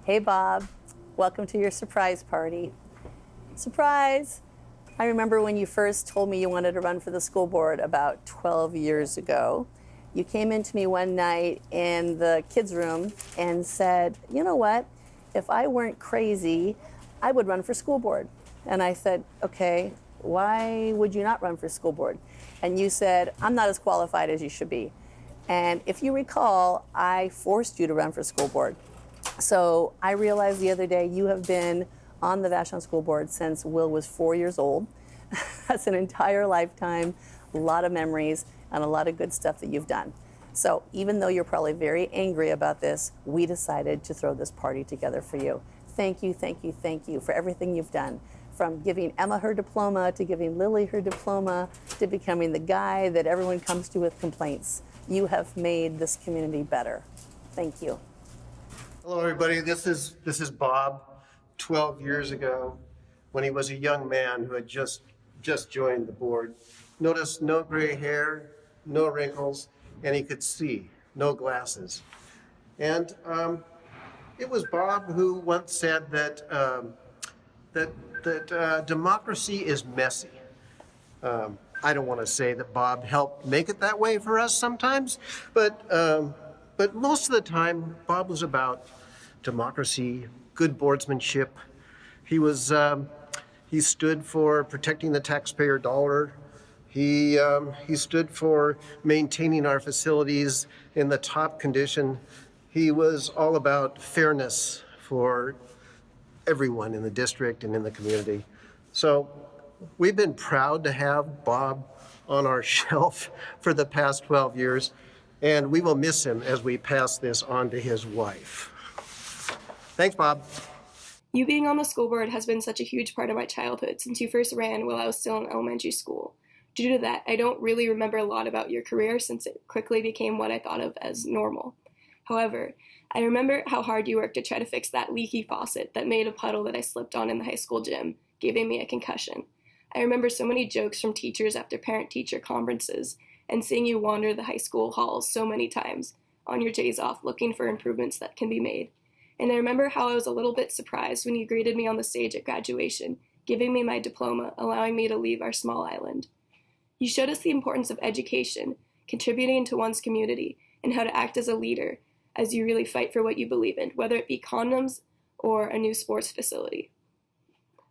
Hey, Bob. Welcome to your surprise party. Surprise! I remember when you first told me you wanted to run for the school board about 12 years ago. You came into me one night in the kids' room and said, you know what? If I weren't crazy, I would run for school board. And I said, okay, why would you not run for school board? And you said, I'm not as qualified as you should be. And if you recall, I forced you to run for school board. So I realized the other day you have been on the Vashon School Board since Will was 4 years old. That's an entire lifetime, a lot of memories, and a lot of good stuff that you've done. So even though you're probably very angry about this, we decided to throw this party together for you. Thank you, thank you, thank you for everything you've done. From giving Emma her diploma, to giving Lily her diploma, to becoming the guy that everyone comes to with complaints. You have made this community better. Thank you. Hello, everybody. This is Bob. 12 years ago, when he was a young man who had just joined the board. Notice no gray hair, no wrinkles, and he could see, no glasses. And it was Bob who once said that democracy is messy. I don't want to say that Bob helped make it that way for us sometimes, but most of the time, Bob was about democracy, good boardsmanship. He stood for protecting the taxpayer dollar. He stood for maintaining our facilities in the top condition. He was all about fairness for everyone in the district and in the community. So we've been proud to have Bob on our shelf for the past 12 years, and we will miss him as we pass this on to his wife. Thanks, Bob. You being on the school board has been such a huge part of my childhood since you first ran while I was still in elementary school. Due to that, I don't really remember a lot about your career since it quickly became what I thought of as normal. However, I remember how hard you worked to try to fix that leaky faucet that made a puddle that I slipped on in the high school gym, giving me a concussion. I remember so many jokes from teachers after parent-teacher conferences and seeing you wander the high school halls so many times on your days off looking for improvements that can be made. And I remember how I was a little bit surprised when you greeted me on the stage at graduation, giving me my diploma, allowing me to leave our small island. You showed us the importance of education, contributing to one's community, and how to act as a leader as you really fight for what you believe in, whether it be condoms or a new sports facility.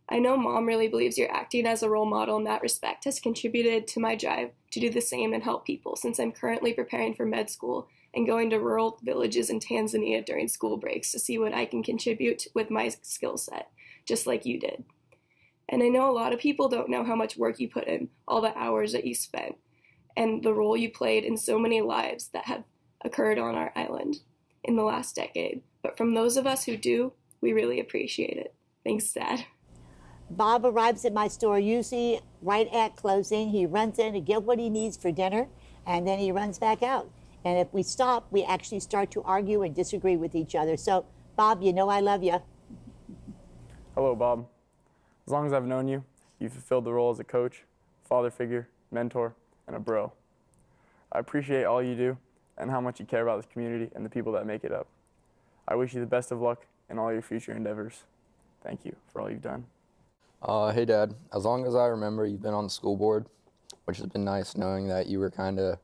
I know Mom really believes you're acting as a role model in that respect has contributed to my drive to do the same and help people since I'm currently preparing for med school and going to rural villages in Tanzania during school breaks to see what I can contribute with my skill set, just like you did. And I know a lot of people don't know how much work you put in, all the hours that you spent, and the role you played in so many lives that have occurred on our island in the last decade. But from those of us who do, we really appreciate it. Thanks, Dad. Bob arrives at my store usually right at closing. He runs in to get what he needs for dinner, and then he runs back out. And if we stop, we actually start to argue and disagree with each other. So, Bob, you know I love you. Hello, Bob. As long as I've known you, you've fulfilled the role as a coach, father figure, mentor, and a bro. I appreciate all you do and how much you care about this community and the people that make it up. I wish you the best of luck in all your future endeavors. Thank you for all you've done. Hey, Dad. As long as I remember, you've been on the school board, which has been nice knowing that you were kind of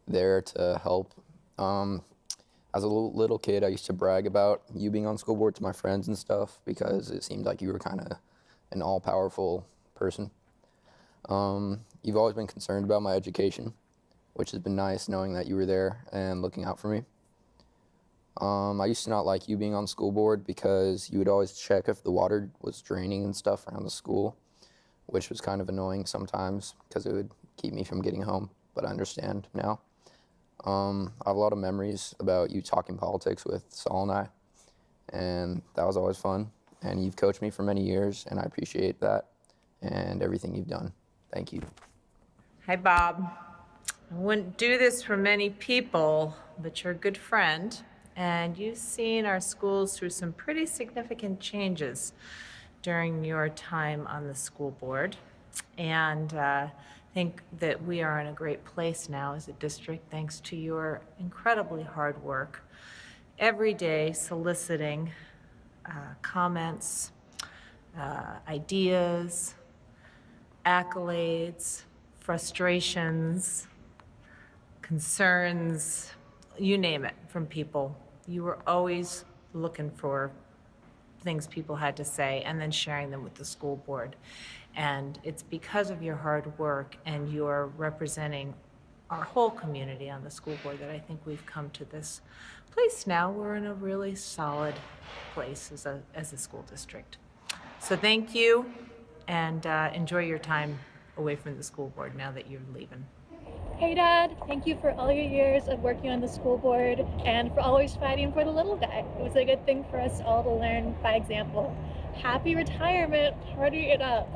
there to help. As a little kid, I used to brag about you being on school board to my friends and stuff because it seemed like you were kind of an all-powerful person. You've always been concerned about my education, which has been nice knowing that you were there and looking out for me. I used to not like you being on school board because you would always check if the water was draining and stuff around the school, which was kind of annoying sometimes because it would keep me from getting home, but I understand now. I have a lot of memories about you talking politics with Saul and I, and that was always fun. And you've coached me for many years, and I appreciate that and everything you've done. Thank you. Hi, Bob. I wouldn't do this for many people, but you're a good friend, and you've seen our schools through some pretty significant changes during your time on the school board. And think that we are in a great place now as a district thanks to your incredibly hard work every day soliciting comments, ideas, accolades, frustrations, concerns, you name it, from people. You were always looking for things people had to say and then sharing them with the school board. And it's because of your hard work and your representing our whole community on the school board that I think we've come to this place now. We're in a really solid place as a school district. So thank you, and enjoy your time away from the school board now that you're leaving. Hey Dad, thank you for all your years of working on the school board and for always fighting for the little guy. It was a good thing for us all to learn by example. Happy retirement, party it up.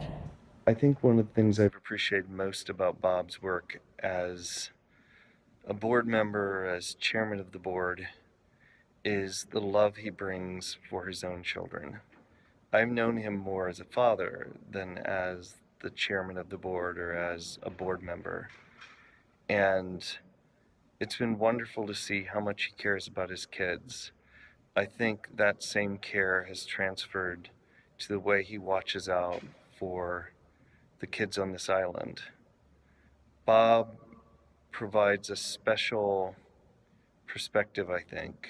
I think one of the things I've appreciated most about Bob's work as a board member, as chairman of the board, is the love he brings for his own children. I've known him more as a father than as the chairman of the board or as a board member. And it's been wonderful to see how much he cares about his kids. I think that same care has transferred to the way he watches out for the kids on this island. Bob provides a special perspective, I think,